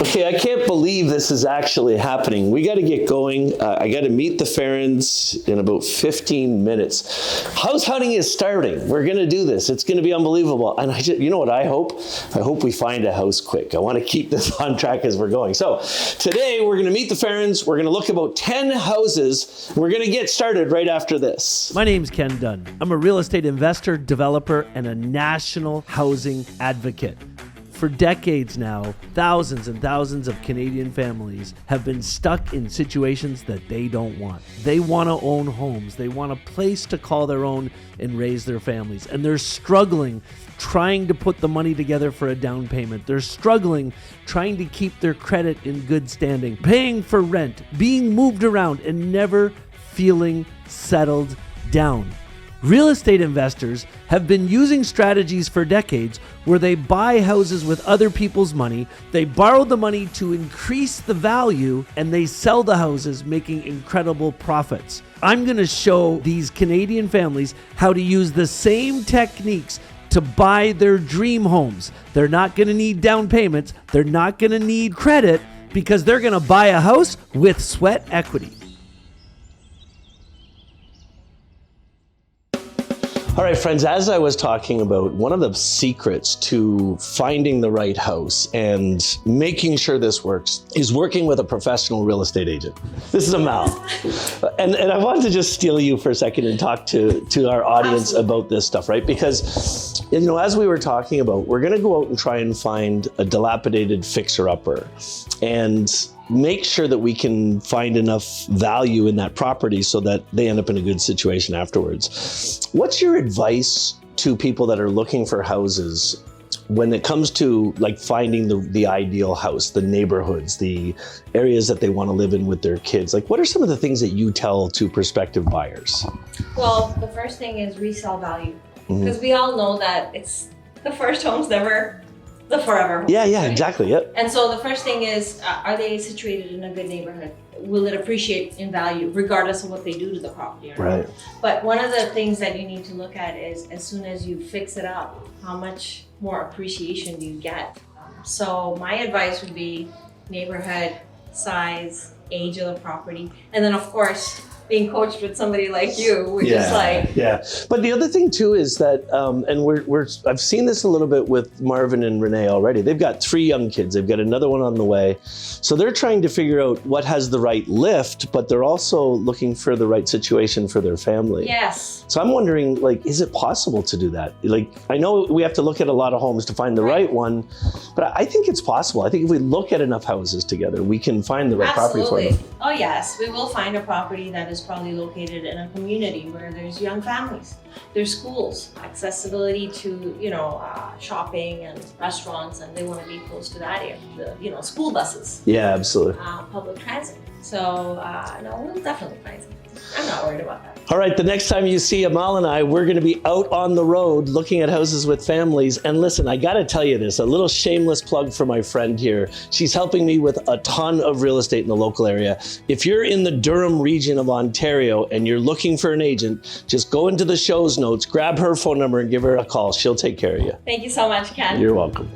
Okay, I can't believe this is actually happening. We got to get going. I got to meet the Ferrens in about 15 minutes. House hunting is starting. We're going to do this. It's going to be unbelievable. And you know what I hope? I hope we find a house quick. I want to keep this on track as we're going. So today we're going to meet the Ferrens. We're going to look about 10 houses. We're going to get started right after this. My name's Ken Dunn. I'm a real estate investor, developer, and a national housing advocate. For decades now, thousands and thousands of Canadian families have been stuck in situations that they don't want. They want to own homes. They want a place to call their own and raise their families. And they're struggling trying to put the money together for a down payment. They're struggling trying to keep their credit in good standing, paying for rent, being moved around, and never feeling settled down. Real estate investors have been using strategies for decades where they buy houses with other people's money, they borrow the money to increase the value, and they sell the houses, making incredible profits. I'm going to show these Canadian families how to use the same techniques to buy their dream homes. They're not going to need down payments, they're not going to need credit, because they're going to buy a house with sweat equity. All right, friends, as I was talking about, one of the secrets to finding the right house and making sure this works is working with a professional real estate agent. This is Amal. And I wanted to just steal you for a second and talk to our audience about this stuff, right? Because, you know, as we were talking about, we're going to go out and try and find a dilapidated fixer-upper and make sure that we can find enough value in that property so that they end up in a good situation afterwards. What's your advice to people that are looking for houses when it comes to like finding the ideal house, the neighborhoods, the areas that they want to live in with their kids? Like, what are some of the things that you tell to prospective buyers? Well, the first thing is resale value, because we all know that it's the first home's never the forever home. Yeah, right? exactly. Yep. And so the first thing is, are they situated in a good neighborhood? Will it appreciate in value regardless of what they do to the property? Right. But one of the things that you need to look at is, as soon as you fix it up, how much more appreciation do you get? So my advice would be neighborhood, size, age of the property, and then of course being coached with somebody like you, which is like... Yeah, but the other thing too is that, and I've seen this a little bit with Marvin and Renee already. They've got 3 young kids. They've got another one on the way. So they're trying to figure out what has the right lift, but they're also looking for the right situation for their family. Yes. So I'm wondering, like, is it possible to do that? Like, I know we have to look at a lot of homes to find the right one, but I think it's possible. I think if we look at enough houses together, we can find the right property for them. Oh yes, we will find a property that is probably located in a community where there's young families, there's schools, accessibility to, shopping and restaurants, and they want to be close to that area, school buses. Yeah, absolutely. Public transit. So, no, we'll definitely find something. I'm not worried about that. All right, the next time you see Amal and I, we're going to be out on the road looking at houses with families. And listen, I got to tell you this, a little shameless plug for my friend here. She's helping me with a ton of real estate in the local area. If you're in the Durham region of Ontario and you're looking for an agent, just go into the show's notes, grab her phone number and give her a call. She'll take care of you. Thank you so much, Ken. You're welcome.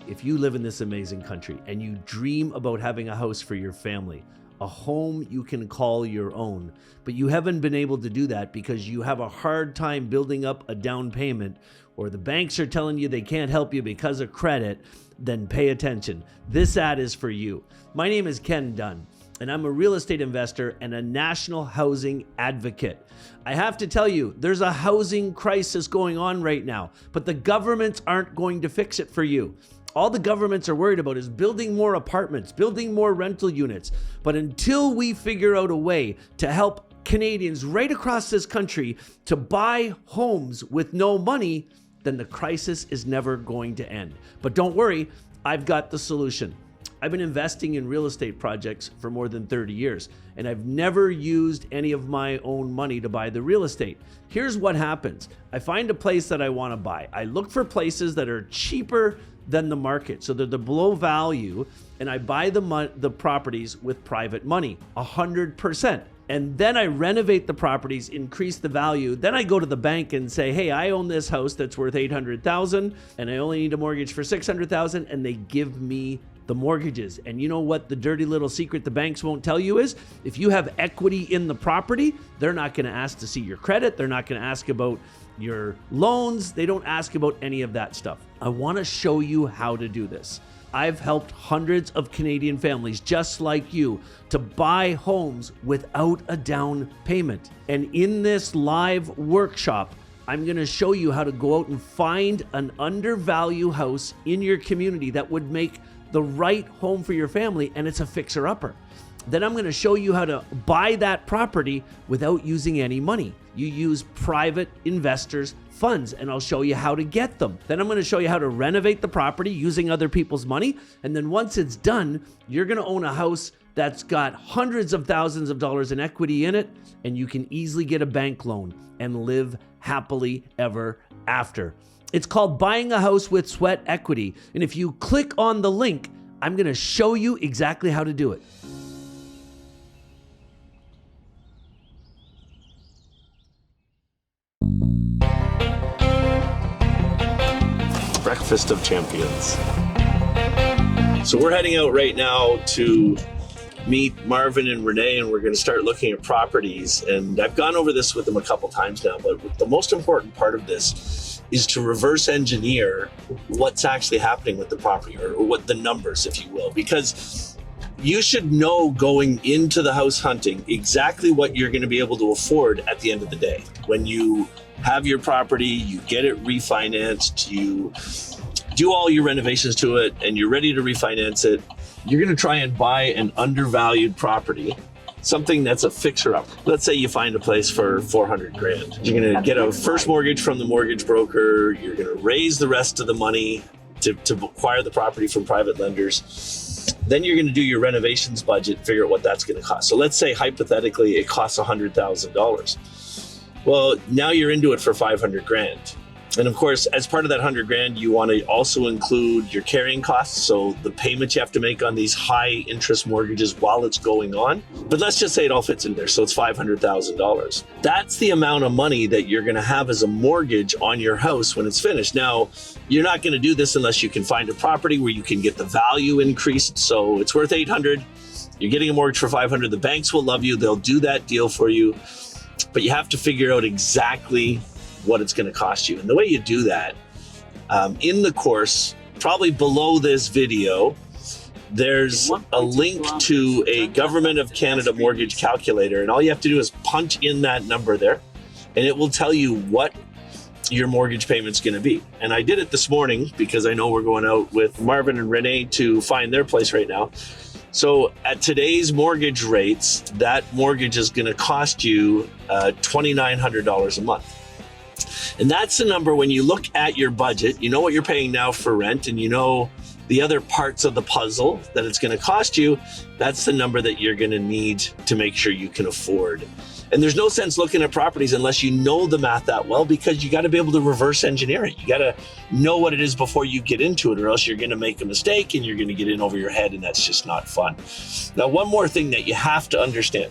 If you live in this amazing country and you dream about having a house for your family, a home you can call your own, but you haven't been able to do that because you have a hard time building up a down payment, or the banks are telling you they can't help you because of credit, then pay attention. This ad is for you. My name is Ken Dunn, and I'm a real estate investor and a national housing advocate. I have to tell you, there's a housing crisis going on right now, but the governments aren't going to fix it for you. All the governments are worried about is building more apartments, building more rental units. But until we figure out a way to help Canadians right across this country to buy homes with no money, then the crisis is never going to end. But don't worry, I've got the solution. I've been investing in real estate projects for more than 30 years, and I've never used any of my own money to buy the real estate. Here's what happens. I find a place that I want to buy. I look for places that are cheaper than the market, so they're the below value, and I buy the properties with private money, 100%. And then I renovate the properties, increase the value. Then I go to the bank and say, hey, I own this house that's worth $800,000 and I only need a mortgage for $600,000, and they give me the mortgages. And you know what the dirty little secret the banks won't tell you is, if you have equity in the property, they're not going to ask to see your credit. They're not going to ask about your loans. They don't ask about any of that stuff. I want to show you how to do this. I've helped hundreds of Canadian families just like you to buy homes without a down payment. And in this live workshop, I'm going to show you how to go out and find an undervalued house in your community that would make the right home for your family, and it's a fixer-upper. Then I'm going to show you how to buy that property without using any money. You use private investors' funds, and I'll show you how to get them. Then I'm going to show you how to renovate the property using other people's money. And then once it's done, you're going to own a house that's got hundreds of thousands of dollars in equity in it, and you can easily get a bank loan and live happily ever after. It's called Buying a House with Sweat Equity. And if you click on the link, I'm going to show you exactly how to do it. Breakfast of Champions. So we're heading out right now to meet Marvin and Renee, and we're going to start looking at properties. And I've gone over this with them a couple times now, but the most important part of this is to reverse engineer what's actually happening with the property, or what the numbers, if you will, because you should know going into the house hunting exactly what you're going to be able to afford at the end of the day. When you have your property, you get it refinanced, you do all your renovations to it, and you're ready to refinance it, you're going to try and buy an undervalued property, something that's a fixer-up. Let's say you find a place for 400 grand. You're going to get a first mortgage from the mortgage broker. You're going to raise the rest of the money to acquire the property from private lenders. Then you're going to do your renovations budget, figure out what that's going to cost. So let's say hypothetically it costs $100,000. Well, now you're into it for 500 grand. And of course, as part of that 100 grand, you want to also include your carrying costs. So the payments you have to make on these high interest mortgages while it's going on. But let's just say it all fits in there. So it's $500,000. That's the amount of money that you're going to have as a mortgage on your house when it's finished. Now, you're not going to do this unless you can find a property where you can get the value increased. So it's worth 800. You're getting a mortgage for 500. The banks will love you. They'll do that deal for you. But you have to figure out exactly what it's going to cost you. And the way you do that, in the course, probably below this video, there's a link to a Government of Canada mortgage calculator. And all you have to do is punch in that number there, and it will tell you what your mortgage payment's going to be. And I did it this morning because I know we're going out with Marvin and Renee to find their place right now. So at today's mortgage rates, that mortgage is going to cost you $2,900 a month. And that's the number when you look at your budget, you know what you're paying now for rent, and you know the other parts of the puzzle that it's going to cost you. That's the number that you're going to need to make sure you can afford. And there's no sense looking at properties unless you know the math that well, because you got to be able to reverse engineer it. You got to know what it is before you get into it, or else you're going to make a mistake and you're going to get in over your head, and that's just not fun. Now, one more thing that you have to understand.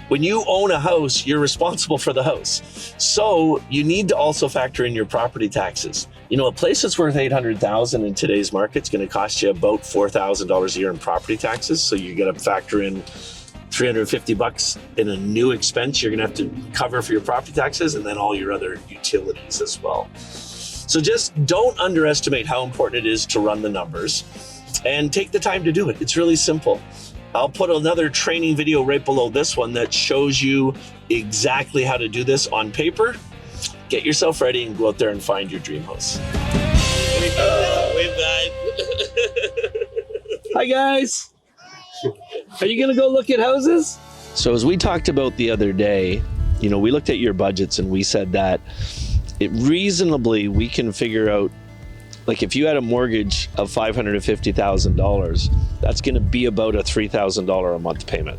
When you own a house, you're responsible for the house. So you need to also factor in your property taxes. You know, a place that's worth $800,000 in today's market is going to cost you about $4,000 a year in property taxes. So you got to factor in $350 in a new expense you're going to have to cover for your property taxes, and then all your other utilities as well. So just don't underestimate how important it is to run the numbers, and take the time to do it. It's really simple. I'll put another training video right below this one that shows you exactly how to do this on paper. Get yourself ready and go out there and find your dream house. Wave that. Hi guys. Are you gonna go look at houses? So as we talked about the other day, you know, we looked at your budgets and we said that reasonably we can figure out, like if you had a mortgage of $550,000, that's going to be about a $3,000 a month payment.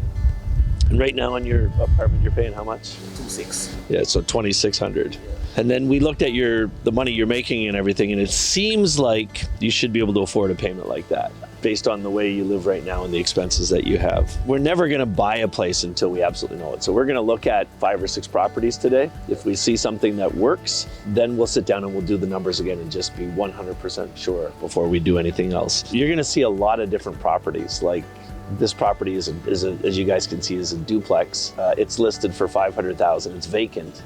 And right now in your apartment, you're paying how much? $2,600. Yeah, so $2,600. And then we looked at the money you're making and everything, and it seems like you should be able to afford a payment like that. based on the way you live right now and the expenses that you have. We're never going to buy a place until we absolutely know it. So we're going to look at 5 or 6 properties today. If we see something that works, then we'll sit down and we'll do the numbers again and just be 100% sure before we do anything else. You're going to see a lot of different properties. Like this property is as you guys can see, is a duplex. It's listed for $500,000. It's vacant,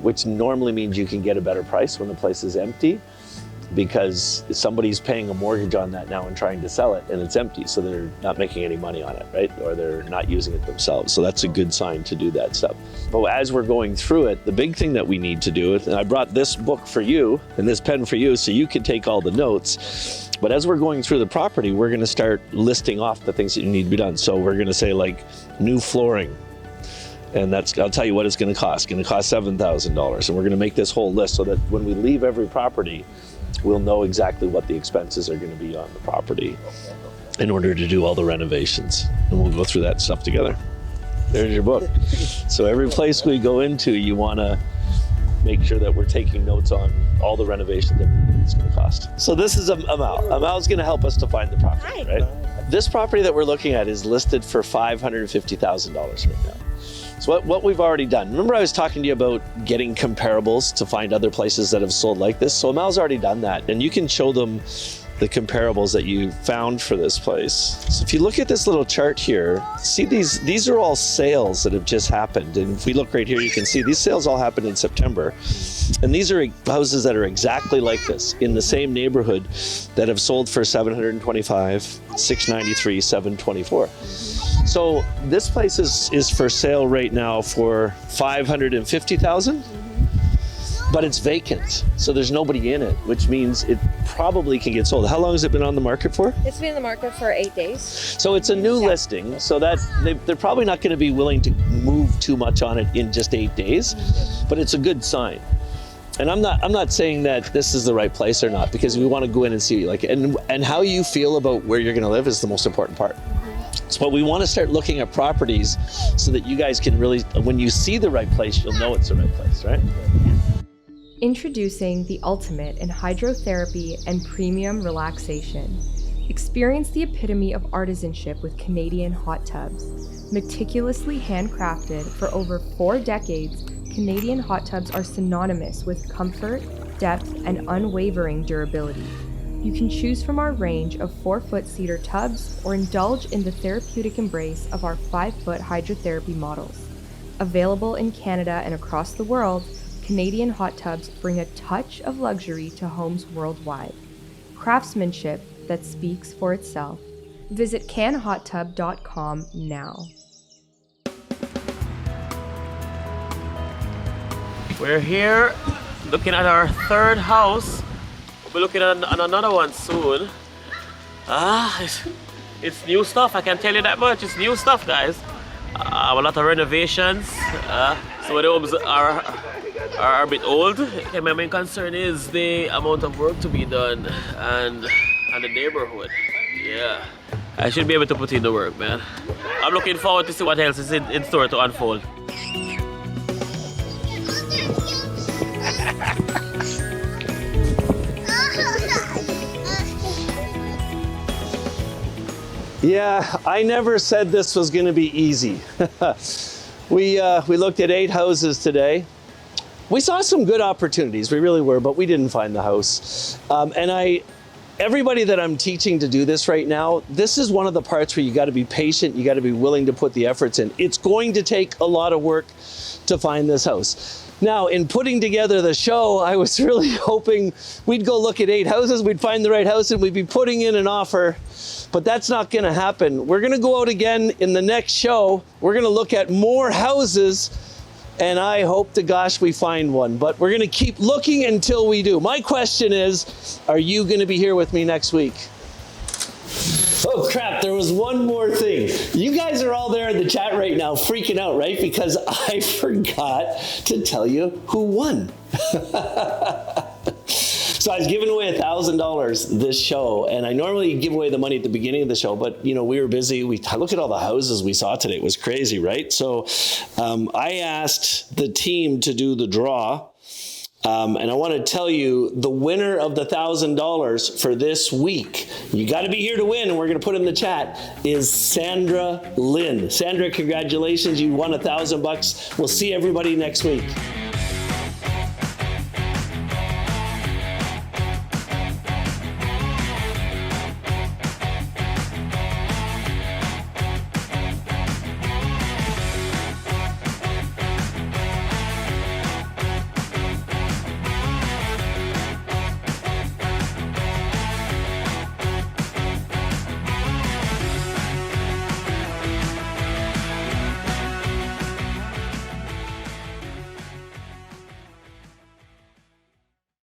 which normally means you can get a better price when the place is empty, because somebody's paying a mortgage on that now and trying to sell it, and it's empty, so they're not making any money on it, right? Or they're not using it themselves. So that's a good sign to do that stuff. But as we're going through it, the big thing that we need to do, and I brought this book for you and this pen for you so you can take all the notes. But as we're going through the property, we're going to start listing off the things that need to be done. So we're going to say like new flooring. And I'll tell you what it's going to cost. It's going to cost $7,000. And we're going to make this whole list so that when we leave every property, we'll know exactly what the expenses are going to be on the property in order to do all the renovations. And we'll go through that stuff together. There's your book. So every place we go into, you want to make sure that we're taking notes on all the renovations that it's going to cost. So this is Amal. Amal's going to help us to find the property, right? This property that we're looking at is listed for $550,000 right now. So what we've already done, remember I was talking to you about getting comparables to find other places that have sold like this? So Amal's already done that, and you can show them the comparables that you found for this place. So if you look at this little chart here, see these are all sales that have just happened. And if we look right here, you can see these sales all happened in September. And these are houses that are exactly like this in the same neighborhood that have sold for $725, $693, $724. So this place is for sale right now for $550,000. But it's vacant, so there's nobody in it, which means it probably can get sold. How long has it been on the market for? It's been in the market for 8 days. So it's a new listing, so that they're probably not going to be willing to move too much on it in just 8 days, but it's a good sign. And I'm not saying that this is the right place or not, because we want to go in and see like and how you feel about where you're going to live is the most important part. So we want to start looking at properties so that you guys can really, when you see the right place, you'll know it's the right place, right? Introducing the ultimate in hydrotherapy and premium relaxation. Experience the epitome of artisanship with Canadian hot tubs. Meticulously handcrafted for over 4 decades, Canadian hot tubs are synonymous with comfort, depth, and unwavering durability. You can choose from our range of 4-foot cedar tubs or indulge in the therapeutic embrace of our 5-foot hydrotherapy models. Available in Canada and across the world, Canadian hot tubs bring a touch of luxury to homes worldwide. Craftsmanship that speaks for itself. Visit canhottub.com now. We're here looking at our 3rd house. We're looking at another one soon. It's new stuff, I can tell you that much. It's new stuff, guys. A lot of renovations. Some of the homes are a bit old. My main concern is the amount of work to be done and the neighborhood. Yeah, I should be able to put in the work, man. I'm looking forward to see what else is in store to unfold. Yeah, I never said this was going to be easy. We looked at 8 houses today. We saw some good opportunities, we really were, but we didn't find the house. Everybody that I'm teaching to do this right now, this is one of the parts where you got to be patient, you got to be willing to put the efforts in. It's going to take a lot of work to find this house. Now, in putting together the show, I was really hoping we'd go look at 8 houses, we'd find the right house, and we'd be putting in an offer, but that's not going to happen. We're going to go out again in the next show. We're going to look at more houses, and I hope to gosh we find one, but we're going to keep looking until we do. My question is, are you going to be here with me next week? Oh crap, there was one more thing. You guys are all there in the chat right now freaking out, right? Because I forgot to tell you who won. So I was giving away $1,000 this show, and I normally give away the money at the beginning of the show, but we were busy. Look at all the houses we saw today. It was crazy, right? So I asked the team to do the draw And I want to tell you, the winner of the $1,000 for this week, you got to be here to win, and we're going to put it in the chat, is Sandra Lynn. Sandra, congratulations. You won $1,000. We'll see everybody next week.